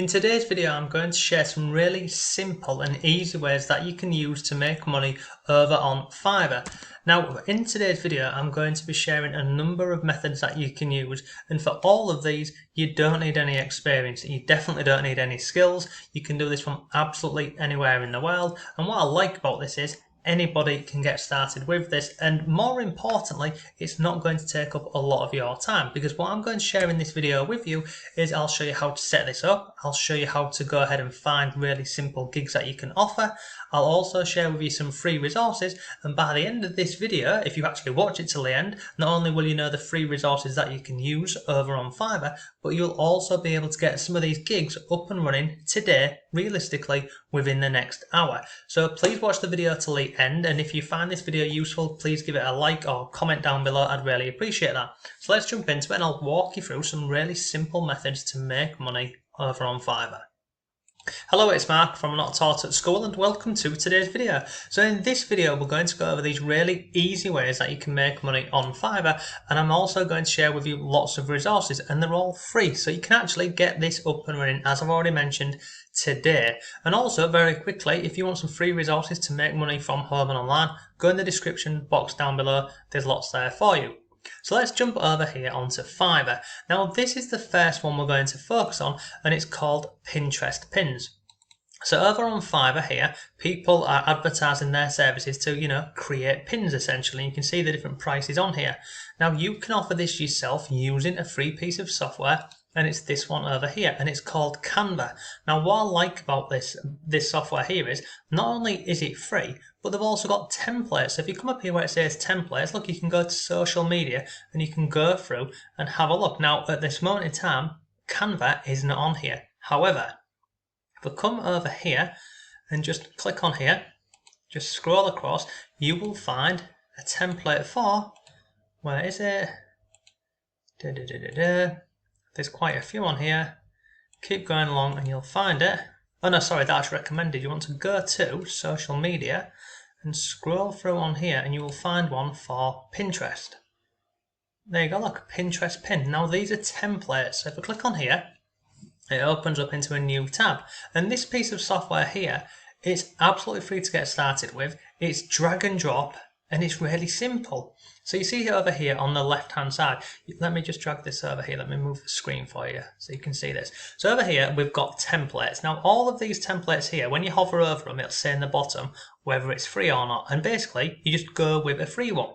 In today's video, I'm going to share some really simple and easy ways that you can use to make money over on Fiverr. Now, in today's video, I'm going to be sharing a number of methods that you can use, and for all of these, you don't need any experience. You definitely don't need any skills. You can do this from absolutely anywhere in the world, and what I like about this is anybody can get started with this, and more importantly, it's not going to take up a lot of your time, because what I'm going to share in this video with you is I'll show you how to set this up. I'll show you how to go ahead and find really simple gigs that you can offer. I'll also share with you some free resources, and by the end of this video, if you actually watch it till the end, not only will you know the free resources that you can use over on Fiverr, but you'll also be able to get some of these gigs up and running today, realistically, within the next hour. So please watch the video till the end, and if you find this video useful, please give it a like or comment down below. I'd really appreciate that. So let's jump into it, and I'll walk you through some really simple methods to make money over on Fiverr. Hello, it's Mark from Not Taught at School, and welcome to today's video. So in this video, we're going to go over these really easy ways that you can make money on Fiverr, and I'm also going to share with you lots of resources, and they're all free, so you can actually get this up and running, as I've already mentioned, today. And also, very quickly, if you want some free resources to make money from home and online, go in the description box down below. There's lots there for you. So let's jump over here onto Fiverr. Now this is the first one we're going to focus on, and it's called Pinterest pins. So over on Fiverr here, people are advertising their services to, create pins essentially. You can see the different prices on here. Now you can offer this yourself using a free piece of software, and it's this one over here, and it's called Canva. Now what I like about this software here is not only is it free, but they've also got templates. So if you come up here where it says templates, look, you can go to social media and you can go through and have a look. Now at this moment in time, Canva is not on here. However, if I come over here and just click on here, just scroll across, you will find a template for, where is it? There's quite a few on here. Keep going along and you'll find it. Oh no, sorry, that's recommended. You want to go to social media and scroll through on here, and you will find one for Pinterest. There you go, look, Pinterest pin. Now these are templates. So if I click on here, it opens up into a new tab. And this piece of software here, it's absolutely free to get started with. It's drag and drop, and it's really simple. So you see over here on the left hand side, let me just drag this over here, let me move the screen for you so you can see this. So over here we've got templates. Now all of these templates here, when you hover over them, it'll say in the bottom whether it's free or not, and basically you just go with a free one.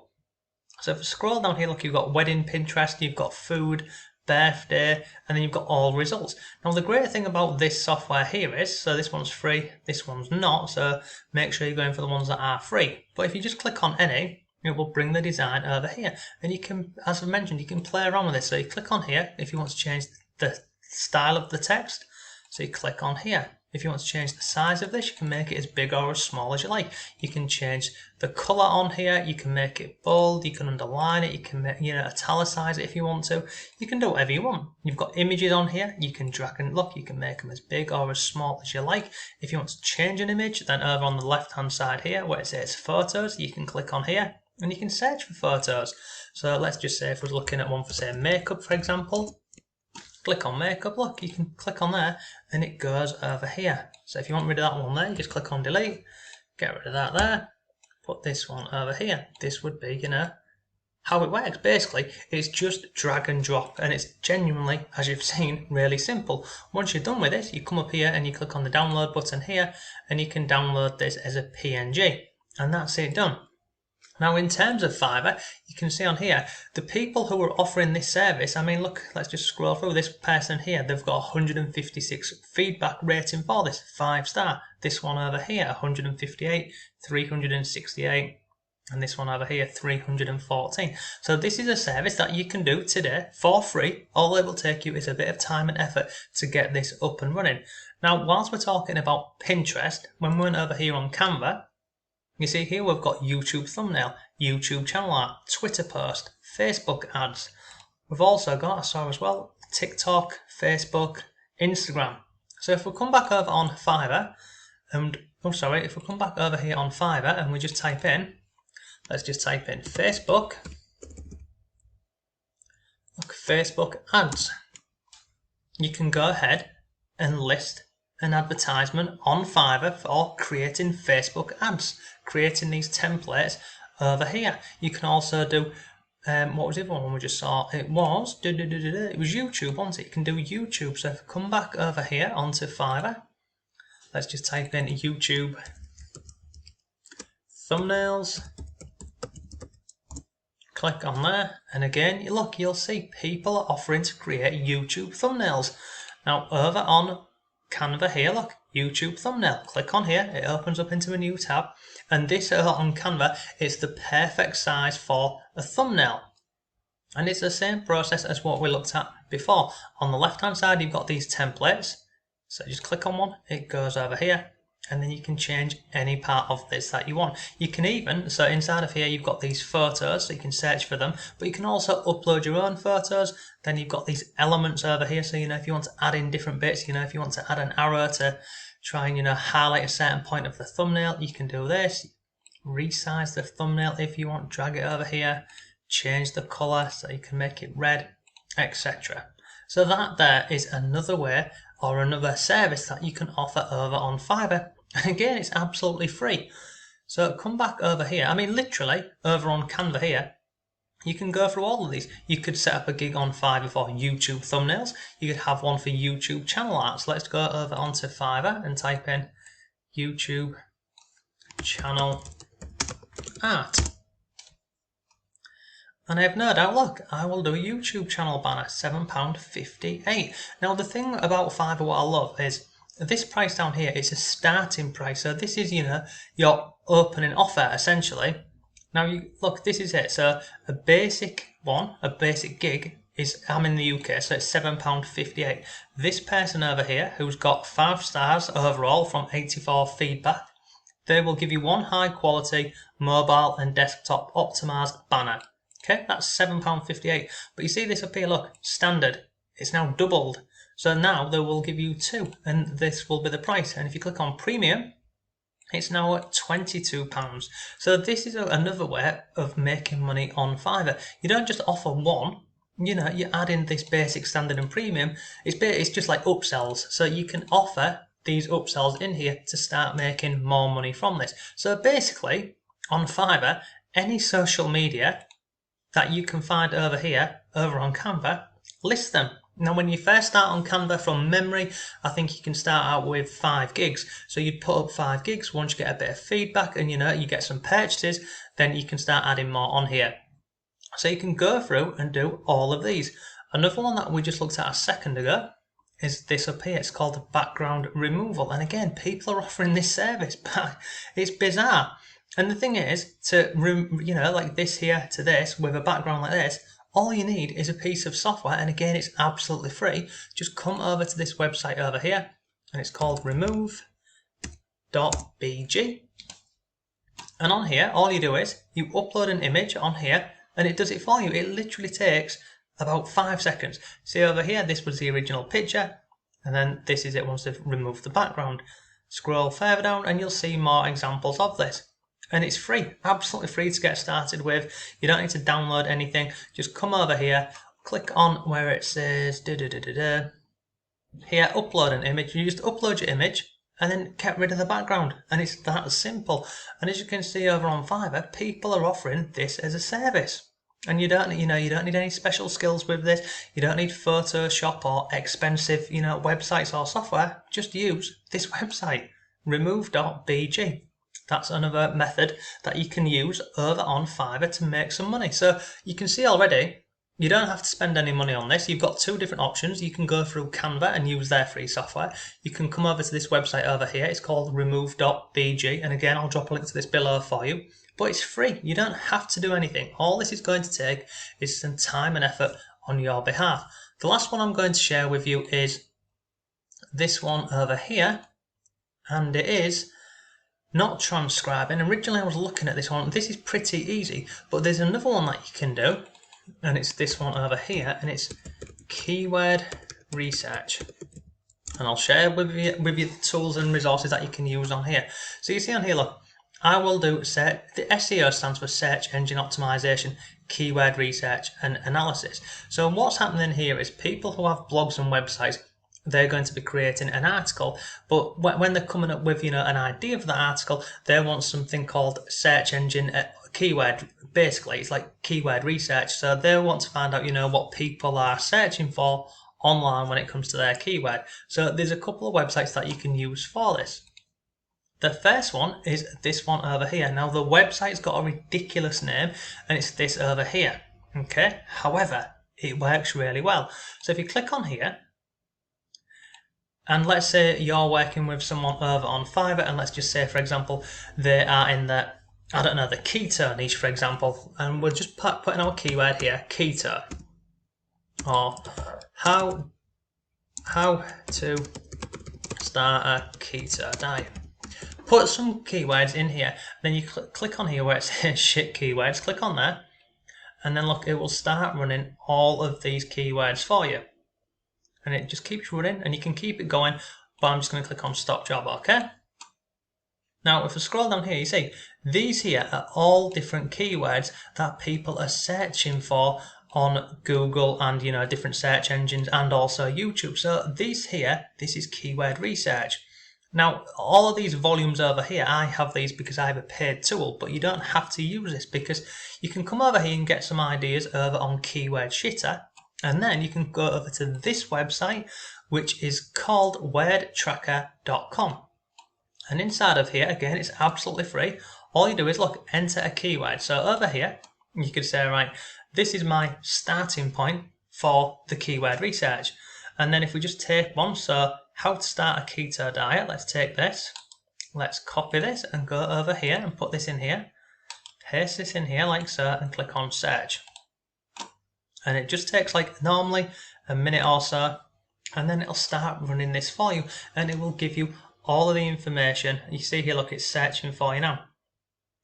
So if you scroll down here, look, you've got wedding Pinterest, you've got food, birthday, and then you've got all results. Now the great thing about this software here is, so this one's free, this one's not, so make sure you're going for the ones that are free. But if you just click on any, it will bring the design over here, and you can, as I mentioned, you can play around with this. So you click on here if you want to change the style of the text, so you click on here. If you want to change the size of this, you can make it as big or as small as you like. You can change the color on here, you can make it bold, you can underline it, you can make, italicize it if you want to. You can do whatever you want. You've got images on here, you can drag and look, you can make them as big or as small as you like. If you want to change an image, then over on the left hand side here where it says photos, you can click on here and you can search for photos. So let's just say if we're looking at one for, say, makeup, for example, click on makeup, look, you can click on there and it goes over here. So if you want rid of that one there, you just click on delete, get rid of that there, put this one over here. This would be, how it works. Basically, it's just drag and drop, and it's genuinely, as you've seen, really simple. Once you're done with this, you come up here and you click on the download button here, and you can download this as a PNG, and that's it done. Now in terms of Fiverr, you can see on here, the people who are offering this service, I mean look, let's just scroll through this person here, they've got 156 feedback rating for this, 5-star. This one over here, 158, 368, and this one over here, 314. So this is a service that you can do today for free. All it will take you is a bit of time and effort to get this up and running. Now whilst we're talking about Pinterest, when we went over here on Canva, you see here we've got YouTube thumbnail, YouTube channel art, Twitter post, Facebook ads. We've also got, I saw as well, TikTok, Facebook, Instagram. So if we come back over on Fiverr, if we come back over here on Fiverr and we just type in, let's just type in Facebook, look, Facebook ads. You can go ahead and list an advertisement on Fiverr for creating Facebook ads, creating these templates over here. You can also do, what was the other one we just saw? It was YouTube, wasn't it? You can do YouTube. So if I come back over here onto Fiverr, let's just type in YouTube thumbnails. Click on there, and again, look, you'll see people are offering to create YouTube thumbnails. Now over on Canva here, look, YouTube thumbnail. Click on here, it opens up into a new tab, and this on Canva is the perfect size for a thumbnail. And it's the same process as what we looked at before. On the left hand side, you've got these templates. So just click on one, it goes over here, and then you can change any part of this that you want. You can even, so inside of here you've got these photos, so you can search for them, but you can also upload your own photos. Then you've got these elements over here, so if you want to add in different bits, if you want to add an arrow to try and highlight a certain point of the thumbnail, you can do this. Resize the thumbnail if you want, drag it over here, change the colour so you can make it red, etc. So that there is another way or another service that you can offer over on Fiverr. And again, it's absolutely free. So come back over here. I mean, literally, over on Canva here, you can go through all of these. You could set up a gig on Fiverr for YouTube thumbnails. You could have one for YouTube channel art. So let's go over onto Fiverr and type in YouTube channel art. And I have no doubt, look, I will do a YouTube channel banner, £7.58. Now the thing about Fiverr, what I love is this price down here is a starting price. So this is, your opening offer essentially. Now look, this is it. So a basic one, a basic gig is, I'm in the UK, so it's £7.58. This person over here who's got 5 stars overall from 84 feedback, they will give you one high quality mobile and desktop optimized banner. Okay, that's £7.58. But you see this up here, look, standard. It's now doubled. So now they will give you 2, and this will be the price. And if you click on premium, it's now at £22. So this is another way of making money on Fiverr. You don't just offer one. You add in this basic, standard, and premium. It's just like upsells. So you can offer these upsells in here to start making more money from this. So basically, on Fiverr, any social media that you can find over here, over on Canva, list them. Now when you first start on Canva from memory, I think you can start out with 5 gigs. So you'd put up 5 gigs, once you get a bit of feedback and you get some purchases, then you can start adding more on here. So you can go through and do all of these. Another one that we just looked at a second ago is this up here. It's called background removal. And again, people are offering this service, but it's bizarre. And the thing is, to like this here to this with a background like this, all you need is a piece of software, and again, it's absolutely free. Just come over to this website over here, and it's called remove.bg. And on here, all you do is you upload an image on here, and it does it for you. It literally takes about 5 seconds. See over here, this was the original picture, and then this is it once they've removed the background. Scroll further down, and you'll see more examples of this. And it's free, absolutely free to get started with. You don't need to download anything. Just come over here, click on where it says here, upload an image. You just upload your image and then get rid of the background. And it's that simple. And as you can see over on Fiverr, people are offering this as a service. And you don't need any special skills with this. You don't need Photoshop or expensive, websites or software. Just use this website, remove.bg. That's another method that you can use over on Fiverr to make some money. So you can see already, you don't have to spend any money on this. You've got 2 different options. You can go through Canva and use their free software. You can come over to this website over here. It's called remove.bg. And again, I'll drop a link to this below for you. But it's free. You don't have to do anything. All this is going to take is some time and effort on your behalf. The last one I'm going to share with you is this one over here. And it is not transcribing. Originally I was looking at this one. This is pretty easy, but there's another one that you can do, and it's this one over here, and it's keyword research. And I'll share with you the tools and resources that you can use on here. So you see on here, look, I will do the SEO stands for search engine optimization, keyword research and analysis. So what's happening here is people who have blogs and websites they're going to be creating an article, but when they're coming up with, an idea for that article, they want something called search engine keyword. Basically, it's like keyword research. So they want to find out, what people are searching for online when it comes to their keyword. So there's a couple of websites that you can use for this. The first one is this one over here. Now the website's got a ridiculous name, and it's this over here. Okay, however, it works really well. So if you click on here, and let's say you're working with someone over on Fiverr, and let's just say, for example, they are in the, I don't know, the keto niche, for example, and we're just putting our keyword here, keto, or how to start a keto diet. Put some keywords in here, then you click on here where it says shit keywords, click on there, and then look, it will start running all of these keywords for you. And it just keeps running, and you can keep it going, but I'm just going to click on stop job, okay? Now, if I scroll down here, you see, these here are all different keywords that people are searching for on Google and, different search engines and also YouTube. So these here, this is keyword research. Now, all of these volumes over here, I have these because I have a paid tool, but you don't have to use this because you can come over here and get some ideas over on Keyword Shitter, and then you can go over to this website, which is called wordtracker.com. And inside of here, again, it's absolutely free. All you do is, look, enter a keyword. So over here, you could say, right, this is my starting point for the keyword research. And then if we just take one, so how to start a keto diet, let's take this, let's copy this and go over here and put this in here, paste this in here like so, and click on search. And it just takes like normally a minute or so, and then it'll start running this for you, and it will give you all of the information. You see here, look, it's searching for you now.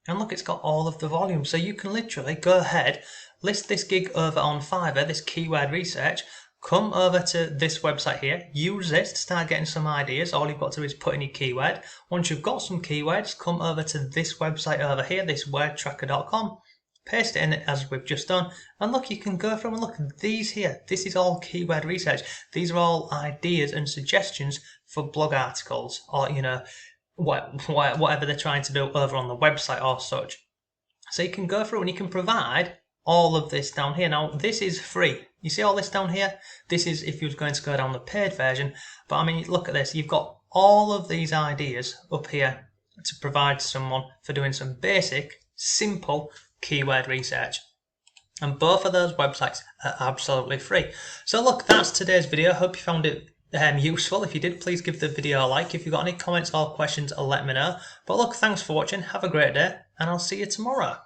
And look, it's got all of the volume. So you can literally go ahead, list this gig over on Fiverr, this keyword research, come over to this website here, use this to start getting some ideas. All you've got to do is put in your keyword. Once you've got some keywords, come over to this website over here, this wordtracker.com, paste it in as we've just done, and look, you can go through and look at these here. This is all keyword research. These are all ideas and suggestions for blog articles, or whatever they're trying to do over on the website or such. So you can go through and you can provide all of this down here. Now this is free. You see all this down here? This is if you're going to go down the paid version. But I mean, look at this. You've got all of these ideas up here to provide someone for doing some basic, simple keyword research. And both of those websites are absolutely free. So look, that's today's video. Hope you found it useful. If you did, please give the video a like. If you've got any comments or questions, let me know. But look, thanks for watching. Have a great day, and I'll see you tomorrow.